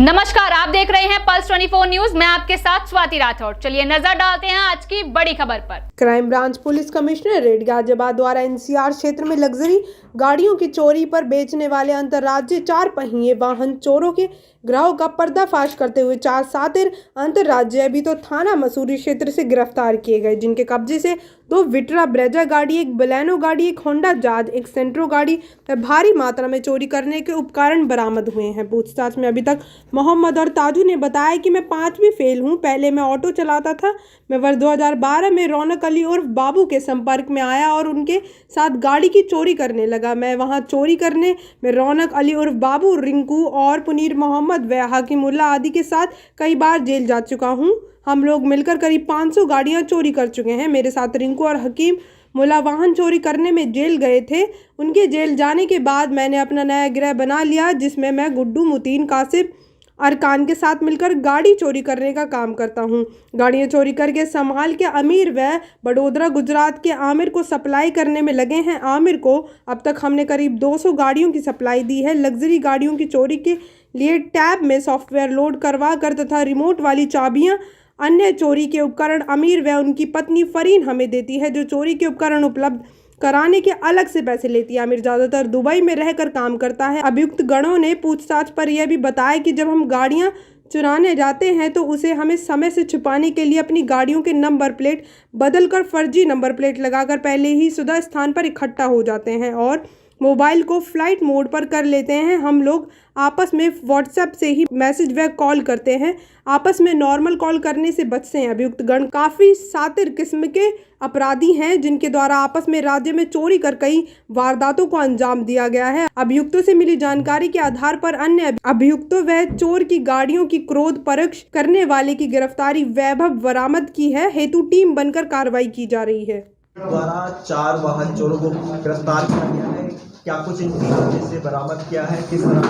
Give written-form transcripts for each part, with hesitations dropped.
नमस्कार, आप देख रहे हैं पल्स 24 न्यूज। मैं आपके साथ स्वाति राठौड़। चलिए नजर डालते हैं आज की बड़ी खबर पर। Crime branch police commissionerate Ghaziabad द्वारा एनसीआर क्षेत्र में लग्जरी गाड़ियों की चोरी पर बेचने वाले अंतर्राज्यीय 4 पहिए वाहन चोरों के गिरोह का पर्दाफाश करते हुए 4 सातिर अंतर्राज्यीय अभी तो थाना मसूरी क्षेत्र से गिरफ्तार किए गए, जिनके कब्जे से 2 विट्रा ब्रेजा गाड़ी, 1 बलेनो गाड़ी, 1 होंडा जाज, 1 सेंट्रो गाड़ी व भारी मात्रा में चोरी करने के उपकरण बरामद हुए हैं। पूछताछ में अभी तक मोहम्मद और ताजू ने बताया कि मैं 5वीं फेल हूं। पहले मैं ऑटो चलाता था। मैं वर्ष 2012 में रौनक अली उर्फ बाबू के संपर्क में आया और उनके साथ गाड़ी की चोरी करने लगा। मैं वहां चोरी करने में रौनक अली उर्फ बाबू, रिंकू और पुनीर मोहम्मद व हाकिमुल्ला आदि के साथ कई बार जेल जा चुका हूं। हम लोग मिलकर करीब 500 गाड़ियां चोरी कर चुके हैं। मेरे साथ रिंकू और हकीम मुल्ला वाहन चोरी करने में जेल गए थे। उनके जेल जाने के बाद मैंने अपना नया गिरोह बना लिया, जिसमें मैं गुड्डू, मुतीन, कासिफ, अरकान के साथ मिलकर गाड़ी चोरी करने का काम करता हूं। गाड़ियां चोरी करके संभाल के अमीर व बड़ोदरा गुजरात के आमिर को सप्लाई करने में लगे हैं। आमिर को अब तक हमने करीब 200 गाड़ियों की सप्लाई दी है। लग्जरी गाड़ियों की चोरी के लिए टैब में सॉफ्टवेयर लोड करवा कर तथा रिमोट वाली चाबियां, अन्य चोरी के उपकरण अमीर व उनकी पत्नी फरीन हमें देती है, जो चोरी के उपकरण उपलब्ध कराने के अलग से पैसे लेती है। आमिर ज्यादातर दुबई में रहकर काम करता है। अभियुक्त गणों ने पूछताछ पर यह भी बताया कि जब हम गाड़ियां चुराने जाते हैं तो उसे हमें समय से छुपाने के लिए अपनी गाड़ियों के नंबर प्लेट बदलकर फर्जी नंबर प्लेट लगाकर पहले ही शुदा स्थान पर इकट्ठा हो जाते हैं और मोबाइल को फ्लाइट मोड पर कर लेते हैं। हम लोग आपस में व्हाट्सएप से ही मैसेज व कॉल करते हैं। आपस में नॉर्मल कॉल करने से बचते हैं। अभियुक्त गण काफ़ी सातिर किस्म के अपराधी हैं, जिनके द्वारा आपस में राज्य में चोरी कर कई वारदातों को अंजाम दिया गया है। अभियुक्तों से मिली जानकारी के आधार पर अन्य अभियुक्तों व चोर की गाड़ियों की क्रोध परीक्ष करने वाले की गिरफ्तारी वैभव बरामद की है हेतु टीम बनकर कार्रवाई की जा रही है। द्वारा 4 वाहन चोरों को गिरफ्तार किया गया है। क्या कुछ इन चीजों से बरामद किया है, किस तरह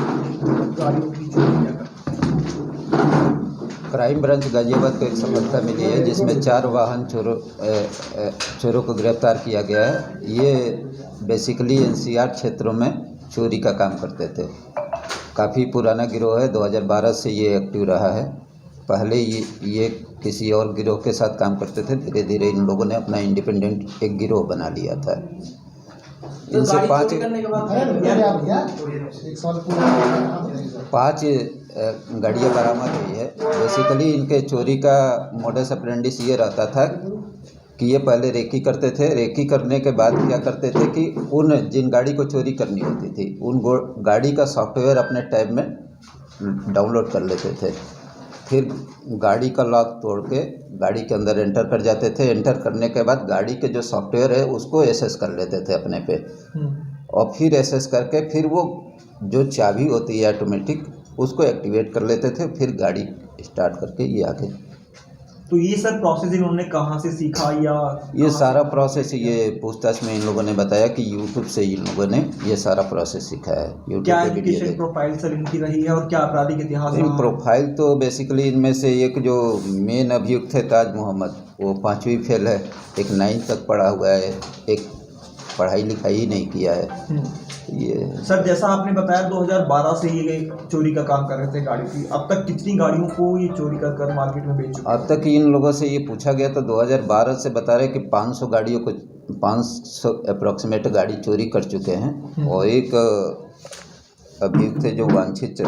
गाड़ियों की चोरी किया? क्राइम ब्रांच गाजियाबाद को एक सफलता मिली है, जिसमें 4 वाहन चोरों को गिरफ्तार किया गया है। ये बेसिकली एनसीआर क्षेत्रों में चोरी का काम करते थे। काफ़ी पुराना गिरोह है, 2012 से ये एक्टिव रहा है। पहले ये किसी और गिरोह के साथ काम करते थे। धीरे धीरे इन लोगों ने अपना इंडिपेंडेंट एक गिरोह बना लिया था। इनसे 5 गाड़ियाँ बरामद हुई है। बेसिकली इनके चोरी का मोडस ऑपरेंडिस ये रहता था कि ये पहले रेकी करते थे। रेकी करने के बाद क्या करते थे कि उन जिन गाड़ी को चोरी करनी होती थी उन गाड़ी का सॉफ्टवेयर अपने टैब में डाउनलोड कर लेते थे। फिर गाड़ी का लॉक तोड़ के गाड़ी के अंदर एंटर कर जाते थे। एंटर करने के बाद गाड़ी के जो सॉफ्टवेयर है उसको एक्सेस कर लेते थे अपने पे, और फिर एक्सेस करके फिर वो जो चाबी होती है ऑटोमेटिक उसको एक्टिवेट कर लेते थे। फिर गाड़ी स्टार्ट करके ये आगे। तो ये सर प्रोसेस इन्होंने कहाँ से सीखा? या ये सारा प्रोसेस ये पूछताछ में इन लोगों ने बताया कि यूट्यूब से इन लोगों ने ये सारा प्रोसेस सीखा है। क्या एजुकेशन प्रोफाइल सर इनकी रही है और क्या आपराधिक इतिहास? प्रोफाइल तो बेसिकली इनमें से एक जो मेन अभियुक्त है ताज मोहम्मद, वो 5वीं फेल है, एक 9th तक पढ़ा हुआ है, एक पढ़ाई लिखाई ही नहीं किया है। ये सर जैसा आपने बताया 2012 से ये चोरी का काम कर रहे थे गाड़ी की। अब तक कितनी गाड़ियों को ये चोरी कर मार्केट में बेच चुके? अब तक इन लोगों से ये पूछा गया तो 2012 से बता रहे कि 500 गाड़ियों को 500 अप्रॉक्सीमेट गाड़ी चोरी कर चुके हैं। और एक अभियुक्त है जो वांछित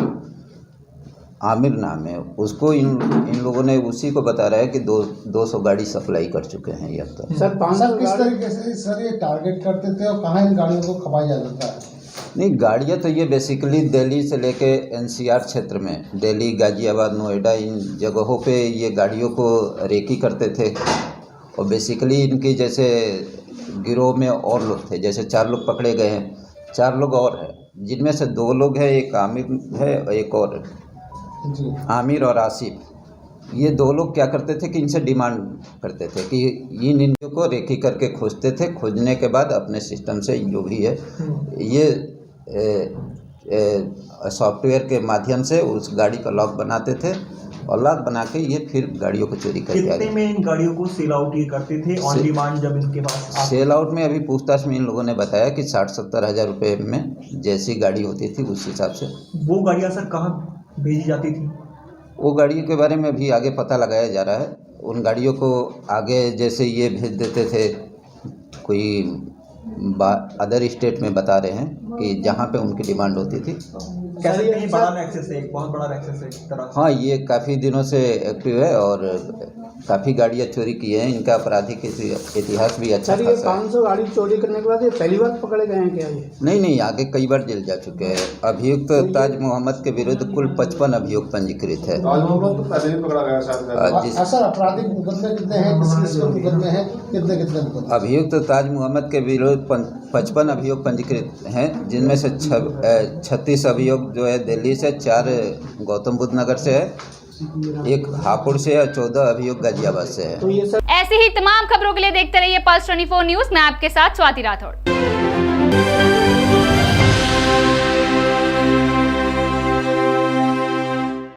आमिर नाम है, उसको इन लोगों ने उसी को बता रहा है कि 200 गाड़ी सप्लाई कर चुके हैं ये अब तक। सर 500 किस तरीके से सर ये टारगेट करते थे और कहाँ इन गाड़ियों को खपाया जाता है? नहीं, गाड़ियाँ तो ये बेसिकली दिल्ली से लेके एनसीआर क्षेत्र में, दिल्ली, गाजियाबाद, नोएडा, इन जगहों पे ये गाड़ियों को रेकी करते थे। और बेसिकली इनकी जैसे गिरोह में और लोग थे, जैसे 4 लोग पकड़े गए हैं, 4 लोग और हैं, जिनमें से 2 लोग हैं, एक आमिर है और एक और आमिर और आसिफ। ये 2 लोग क्या करते थे कि इनसे डिमांड करते थे कि इन को रेकी करके खोजते थे। खोजने के बाद अपने सिस्टम से जो भी है ये सॉफ्टवेयर के माध्यम से उस गाड़ी का लॉक बनाते थे और लॉक बना के ये फिर गाड़ियों को चोरी करके कितने में इन गाड़ियों को सेल आउट ये करते थे ऑन डिमांड? जब इनके पास सेल आउट में अभी पूछताछ में इन लोगों ने बताया कि 60-70 हज़ार रुपये में जैसी गाड़ी होती थी उस हिसाब से। वो गाड़ियाँ सर कहाँ भेजी जाती थी? वो गाड़ियों के बारे में भी आगे पता लगाया जा रहा है। उन गाड़ियों को आगे जैसे ये भेज देते थे, कोई अदर स्टेट में बता रहे हैं कि जहाँ पे उनकी डिमांड होती थी। कह सकते हैं बड़ा नेक्सस है, एक बहुत बड़ा नेक्सस है एक तरह। हाँ, ये काफ़ी दिनों से एक्टिव है और काफ़ी गाड़ियाँ चोरी की हैं। इनका आपराधिक इतिहास भी अच्छा सर, ये खासा है। 500 गाड़ी चोरी करने के बाद ये पहली बार पकड़े गए हैं क्या ये? नहीं, आगे कई बार जेल जा चुके हैं। अभियुक्त ताज मोहम्मद के विरुद्ध कुल 55 अभियोग पंजीकृत है। ताज मोहम्मद तो पहले ही पकड़ा गया शायद। सर, आपराधिक मुकदमे कितने हैं, किस मुकदमे हैं, कितने मुकदमे? अभियुक्त ताज मोहम्मद के विरुद्ध 55 अभियोग पंजीकृत हैं, जिनमें से 36 अभियोग जो है दिल्ली से, 4 गौतम बुद्ध नगर से है, 1 हापुड़ से और 14 अभियोग गाजियाबाद से है। तो ये सर ऐसी ही तमाम खबरों के लिए देखते रहिए पल्स 24 न्यूज। मैं आपके साथ स्वाति राठौड़।